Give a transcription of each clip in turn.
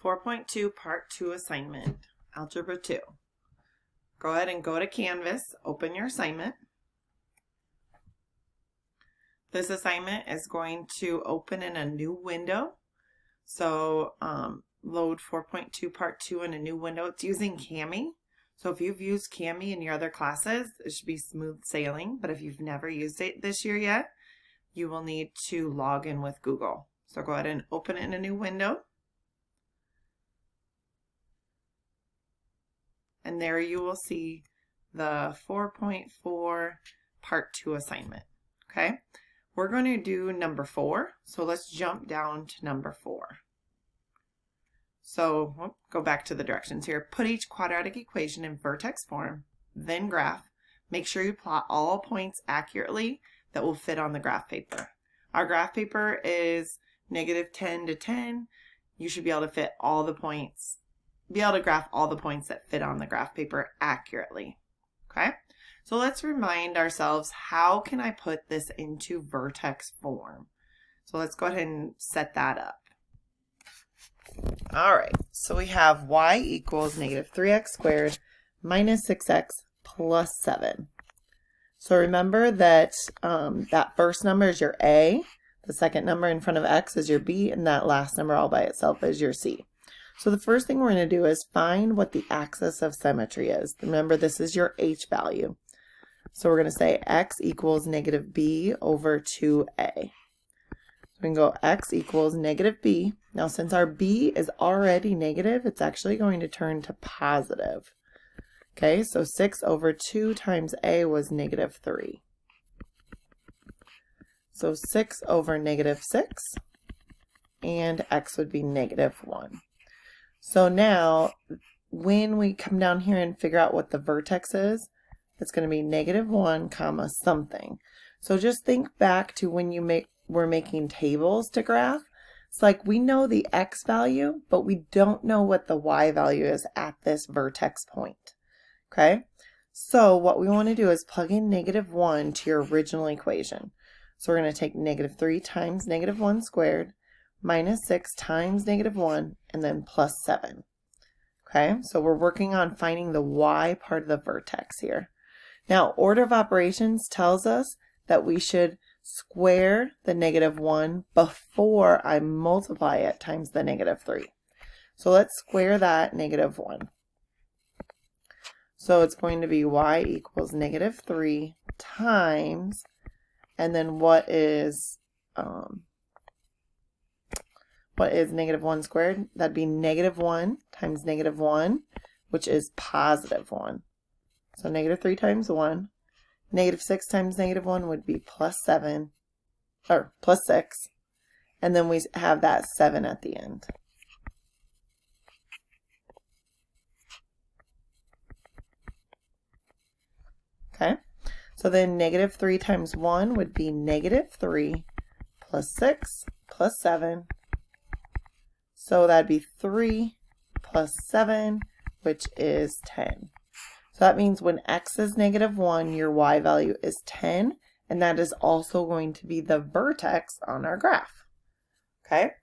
4.2 Part 2 assignment, Algebra 2. Go ahead and go to Canvas, open your assignment. This assignment is going to open in a new window. So load 4.2 Part 2 in a new window. It's using Kami. So if you've used Kami in your other classes, it should be smooth sailing. But if you've never used it this year yet, you will need to log in with Google. So go ahead and open it in a new window. And there you will see the 4.4 Part 2 assignment. Okay, we're going to do number 4. So let's jump down to number 4. So go back to the directions here. Put each quadratic equation in vertex form, then graph. Make sure you plot all points accurately that will fit on the graph paper. Our graph paper is -10 to 10. You should be able to fit all the points, be able to graph all the points that fit on the graph paper accurately. Okay, so let's remind ourselves, how can I put this into vertex form? So let's go ahead and set that up. All right, so we have y equals -3x squared minus 6x plus 7. So remember that that first number is your a, the second number in front of x is your b, and that last number all by itself is your c. So the first thing we're going to do is find what the axis of symmetry is. Remember, this is your h value. So we're going to say x equals -b over 2a. So we can go x equals -b. Now since our b is already negative, it's actually going to turn to positive. Okay, so 6 over 2 times a was -3. So 6 over -6, and x would be -1. So now, when we come down here and figure out what the vertex is, it's going to be -1 comma something. So just think back to when you were making tables to graph. It's like we know the x value, but we don't know what the y value is at this vertex point. Okay, so what we want to do is plug in -1 to your original equation. So we're going to take -3 times -1 squared minus 6 times -1 and then plus 7. Okay, so we're working on finding the y part of the vertex here. Now, order of operations tells us that we should square the -1 before I multiply it times the -3. So let's square that -1. So it's going to be y equals -3 times, and then what is -1 squared? That'd be -1 times -1, which is +1. So -3 times 1. -6 times -1 would be plus 7, or plus 6. And then we have that 7 at the end. Okay, so then -3 times 1 would be -3 plus 6 plus 7. So that'd be 3 plus 7, which is 10. So that means when x is -1, your y value is 10, and that is also going to be the vertex on our graph. Okay,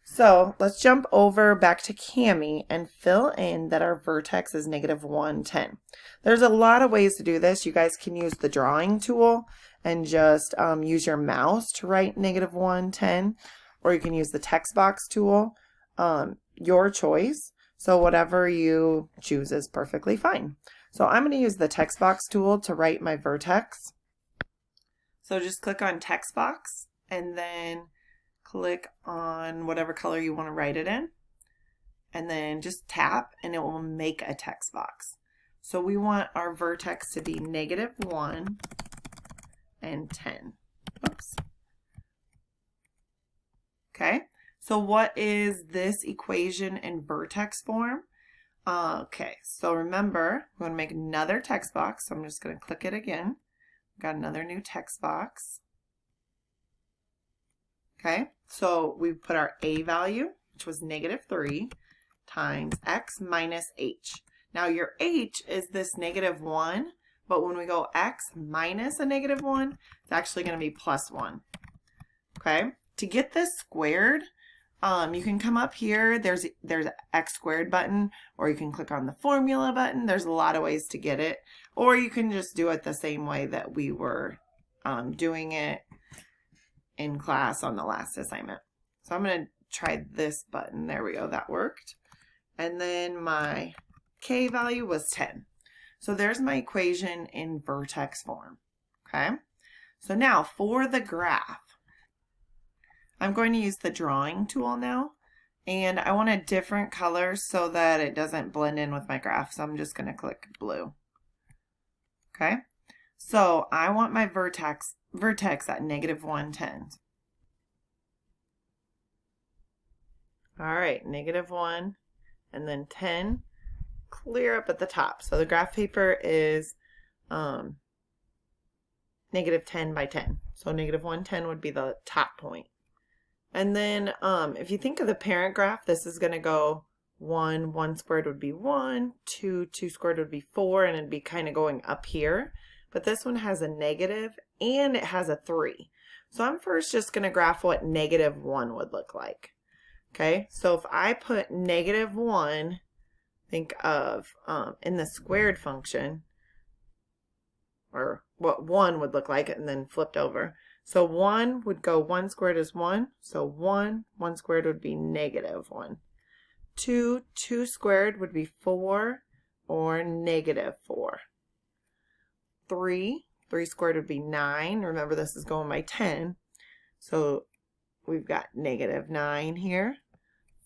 so let's jump over back to Kami and fill in that our vertex is -1, 10. There's a lot of ways to do this. You guys can use the drawing tool and just use your mouse to write -1, 10, or you can use the text box tool. Your choice. So whatever you choose is perfectly fine. So I'm going to use the text box tool to write my vertex. So just click on text box and then click on whatever color you want to write it in. And then just tap and it will make a text box. So we want our vertex to be -1 and 10. Oops. Okay. So what is this equation in vertex form? Okay, so remember, we're going to make another text box. So I'm just going to click it again. Got another new text box. Okay, so we put our a value, which was -3, times x minus h. Now your h is this -1, but when we go x minus a -1, it's actually going to be +1. Okay, to get this squared, you can come up here, there's an X squared button, or you can click on the formula button. There's a lot of ways to get it, or you can just do it the same way that we were doing it in class on the last assignment. So I'm going to try this button. There we go, that worked. And then my K value was 10. So there's my equation in vertex form, okay? So now for the graph, I'm going to use the drawing tool now, and I want a different color so that it doesn't blend in with my graph. So I'm just going to click blue. Okay, so I want my vertex at -110. All right, -1 and then 10 clear up at the top. So the graph paper is -10 by 10. So -110 would be the top point. And then if you think of the parent graph, this is going to go 1 squared would be 1, 2 squared would be 4, and it'd be kind of going up here. But this one has a negative and it has a 3. So I'm first just going to graph what -1 would look like. Okay, so if I put -1, think of in the squared function, or what 1 would look like, and then flipped over. So 1 would go 1 squared is 1. So 1 squared would be -1. 2 squared would be 4 or -4. 3 squared would be 9. Remember, this is going by 10. So we've got -9 here.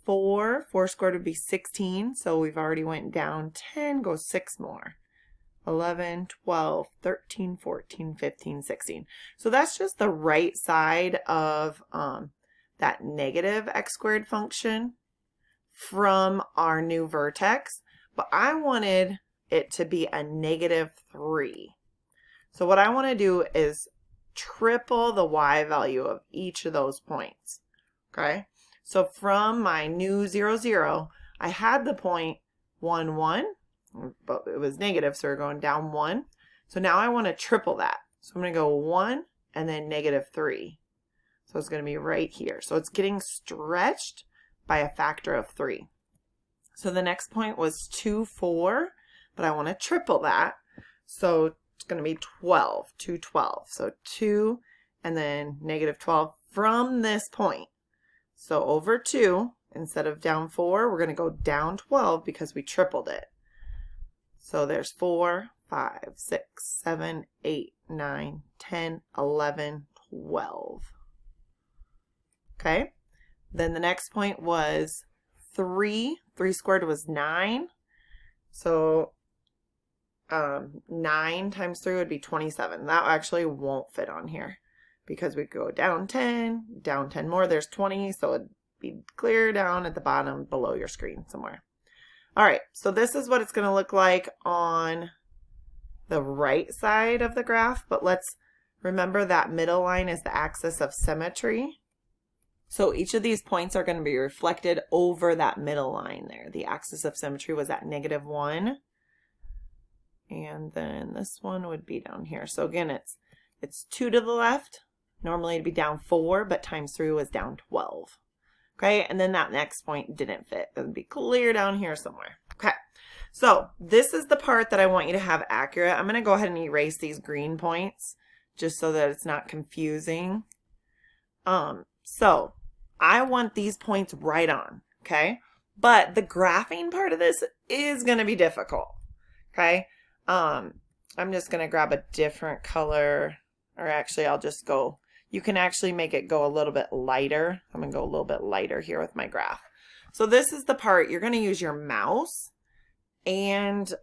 4 squared would be 16. So we've already went down 10, goes 6 more. 11, 12, 13, 14, 15, 16. So that's just the right side of that negative x squared function from our new vertex. But I wanted it to be a -3. So what I want to do is triple the y value of each of those points. Okay? So from my new 0, 0, I had the point 1, 1. But it was negative, so we're going down 1. So now I want to triple that. So I'm going to go 1 and then -3. So it's going to be right here. So it's getting stretched by a factor of 3. So the next point was 2, 4, but I want to triple that. So it's going to be 12, 2, 12. So 2 and then -12 from this point. So over 2, instead of down 4, we're going to go down 12 because we tripled it. So there's 4, 5, 6, 7, 8, 9, 10, 11, 12. Okay. Then the next point was 3. 3 squared was 9. So 9 times 3 would be 27. That actually won't fit on here because we go down 10 more. There's 20. So it'd be clear down at the bottom below your screen somewhere. All right, so this is what it's going to look like on the right side of the graph, but let's remember that middle line is the axis of symmetry. So each of these points are going to be reflected over that middle line there. The axis of symmetry was at -1, and then this one would be down here. So again, it's 2 to the left. Normally it'd be down 4, but times 3 was down 12. Okay, and then that next point didn't fit. It would be clear down here somewhere. Okay, so this is the part that I want you to have accurate. I'm going to go ahead and erase these green points just so that it's not confusing. So I want these points right on, okay? But the graphing part of this is going to be difficult, okay? I'm just going to grab a different color, or actually I'll just go. You can actually make it go a little bit lighter. I'm going to go a little bit lighter here with my graph. So this is the part you're going to use your mouse and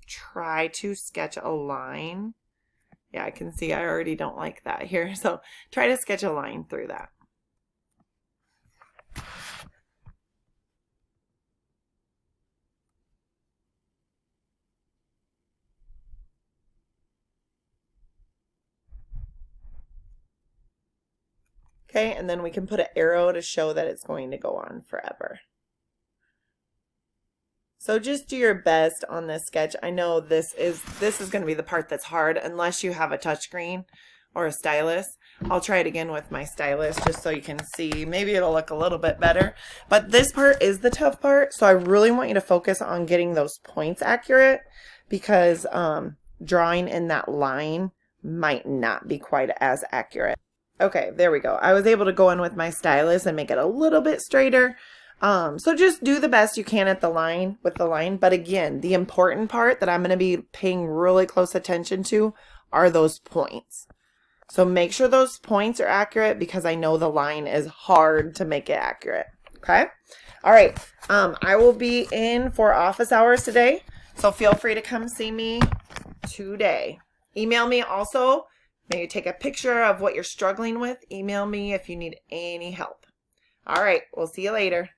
try to sketch a line. Yeah, I can see I already don't like that here. So try to sketch a line through that. Okay, and then we can put an arrow to show that it's going to go on forever. So just do your best on this sketch. I know this is going to be the part that's hard unless you have a touchscreen or a stylus. I'll try it again with my stylus just so you can see. Maybe it'll look a little bit better. But this part is the tough part, so I really want you to focus on getting those points accurate, because drawing in that line might not be quite as accurate. Okay, there we go. I was able to go in with my stylus and make it a little bit straighter. So just do the best you can at the line with the line. But again, the important part that I'm going to be paying really close attention to are those points. So make sure those points are accurate, because I know the line is hard to make it accurate. Okay. All right. I will be in for office hours today, so feel free to come see me today. Email me also. Maybe take a picture of what you're struggling with. Email me if you need any help. All right. We'll see you later.